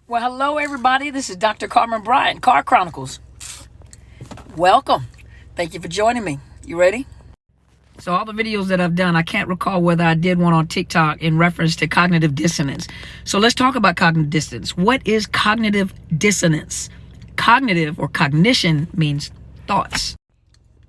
Well, hello everybody. This is Dr. Carmen Bryant, Car Chronicles. Welcome. Thank you for joining me. You ready? So all the videos that I've done, I can't recall whether I did one on TikTok in reference to cognitive dissonance. So let's talk about cognitive dissonance. What is cognitive dissonance? Cognitive or cognition means thoughts.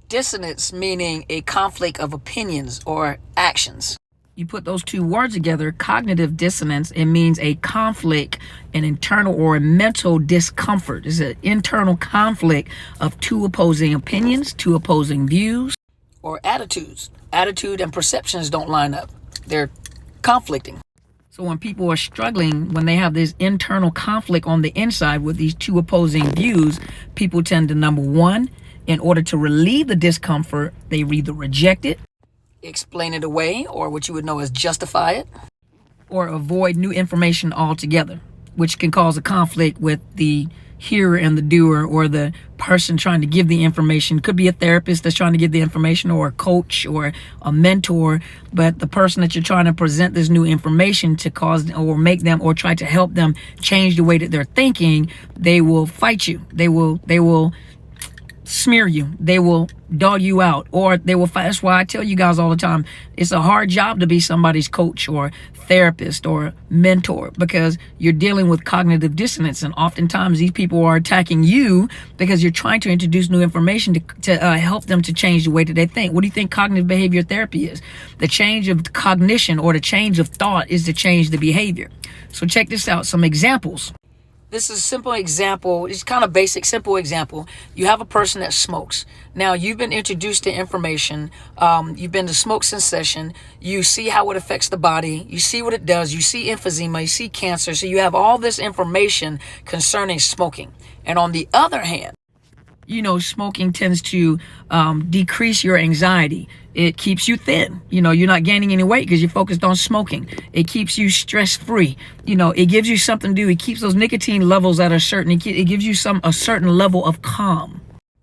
Dissonance meaning a conflict of opinions or actions. You put those two words together, cognitive dissonance, it means a conflict, an internal or a mental discomfort. It's an internal conflict of two opposing opinions, two opposing views, or attitudes. Attitude and perceptions don't line up. They're conflicting. So when people are struggling, when they have this internal conflict on the inside with these two opposing views, people tend to, number one, in order to relieve the discomfort, they either reject it, explain it away, or what you would know as justify it, or avoid new information altogether, which can cause a conflict with the hearer and the doer, or the person trying to give the information. Could be a therapist that's trying to give the information, or a coach, or a mentor, but the person that you're trying to present this new information to cause or make them or try to help them change the way that they're thinking, they will fight you. They will smear you. They will dog you out, or they will fight. That's why I tell you guys all the time, it's a hard job to be somebody's coach or therapist or mentor, because you're dealing with cognitive dissonance, and oftentimes these people are attacking you because you're trying to introduce new information to help them to change the way that they think. What do you think cognitive behavior therapy is? The change of cognition or the change of thought is to change the behavior. So check this out, some examples. This is a simple example. It's kind of basic, simple example. You have a person that smokes. Now, you've been introduced to information. You've been to smoke cessation. You see how it affects the body. You see what it does. You see emphysema. You see cancer. So you have all this information concerning smoking. And on the other hand, smoking tends to decrease your anxiety. It keeps you thin. You're not gaining any weight because you're focused on smoking. It keeps you stress-free. It gives you something to do. It keeps those nicotine levels at a certain, it gives you a certain level of calm.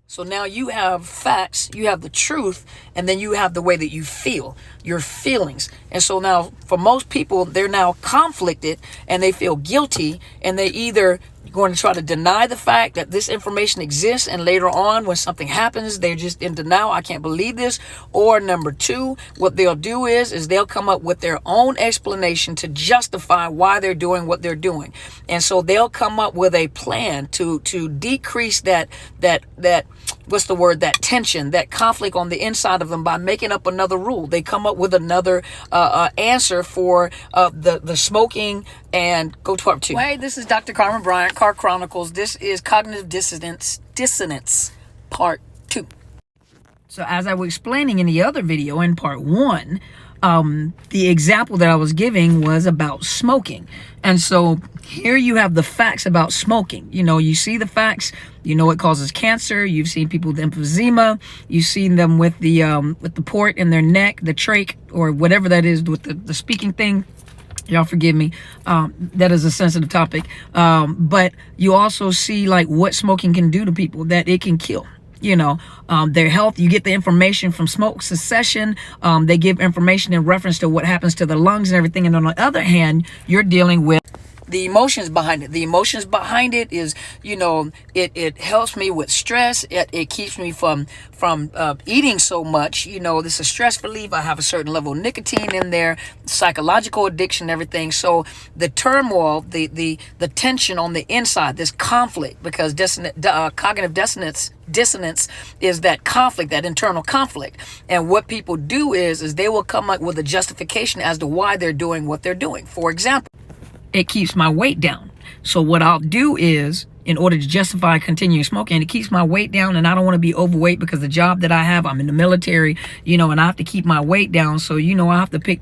So now you have facts, you have the truth, and then you have the way that you feel, your feelings. And so now for most people, they're now conflicted and they feel guilty, and they either going to try to deny the fact that this information exists, and later on when something happens, they're just in denial. I can't believe this. Or number two, what they'll do is they'll come up with their own explanation to justify why they're doing what they're doing. And so they'll come up with a plan to decrease that what's the word, that tension, that conflict on the inside of them by making up another rule. They come up with another answer for the smoking. And go to part two. Hey, this is Dr. Carmen Bryant, Car Chronicles. This is Cognitive Dissonance, part 2. So as I was explaining in the other video, in part 1, the example that I was giving was about smoking. And so here you have the facts about smoking. You see the facts. It causes cancer. You've seen people with emphysema. You've seen them with the port in their neck, the trach, or whatever that is, with the speaking thing. Y'all forgive me. That is a sensitive topic. But you also see what smoking can do to people, that it can kill, their health. You get the information from smoke cessation. They give information in reference to what happens to the lungs and everything. And on the other hand, you're dealing with the emotions behind it. The emotions behind it is, it helps me with stress. It keeps me from eating so much. This is a stress relief. I have a certain level of nicotine in there, psychological addiction, everything. So the turmoil, the tension on the inside, this conflict, because cognitive dissonance is that conflict, that internal conflict. And what people do is they will come up with a justification as to why they're doing what they're doing. For example, it keeps my weight down. So what I'll do is, in order to justify continuing smoking, it keeps my weight down, and I don't want to be overweight because the job that I have, I'm in the military, and I have to keep my weight down. So, I have to pick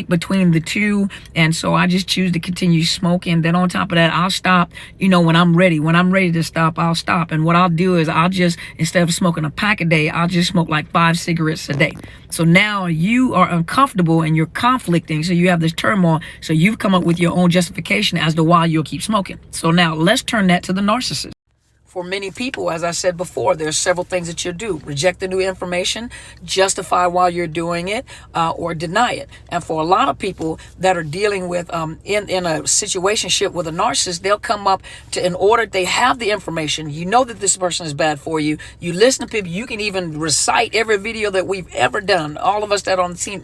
between the two. And so I just choose to continue smoking. Then on top of that, I'll stop, when I'm ready. When I'm ready to stop, I'll stop. And what I'll do is I'll just, instead of smoking a pack a day, I'll just smoke 5 cigarettes a day. So now you are uncomfortable and you're conflicting. So you have this turmoil. So you've come up with your own justification as to why you'll keep smoking. So now let's turn that to the narcissist. For many people, as I said before, there's several things that you'll do. Reject the new information, justify while you're doing it, or deny it. And for a lot of people that are dealing with in a situationship with a narcissist, they'll come up to, in order, they have the information. You know that this person is bad for you. You listen to people. You can even recite every video that we've ever done. All of us that are on the team,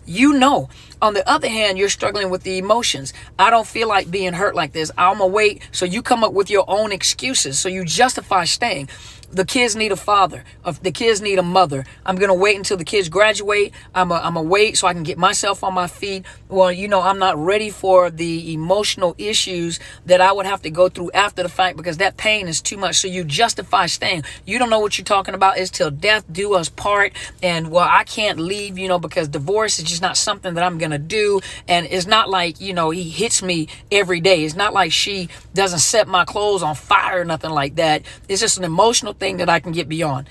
you know. On the other hand, you're struggling with the emotions. I don't feel like being hurt like this. I'm going to wait. So you come up with your own excuses. So you justify staying. The kids need a father. The kids need a mother. I'm going to wait until the kids graduate. I'm going to wait so I can get myself on my feet. Well, you know, I'm not ready for the emotional issues that I would have to go through after the fact because that pain is too much. So you justify staying. You don't know what you're talking about. It's till death do us part. And, well, I can't leave, you know, because divorce is just not something that I'm going to do. And it's not like, you know, he hits me every day. It's not like she doesn't set my clothes on fire or nothing like that. It's just an emotional thing that I can get beyond.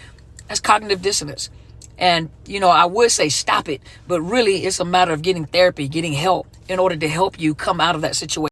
That's cognitive dissonance. And, you know, I would say stop it, but really it's a matter of getting therapy, getting help in order to help you come out of that situation.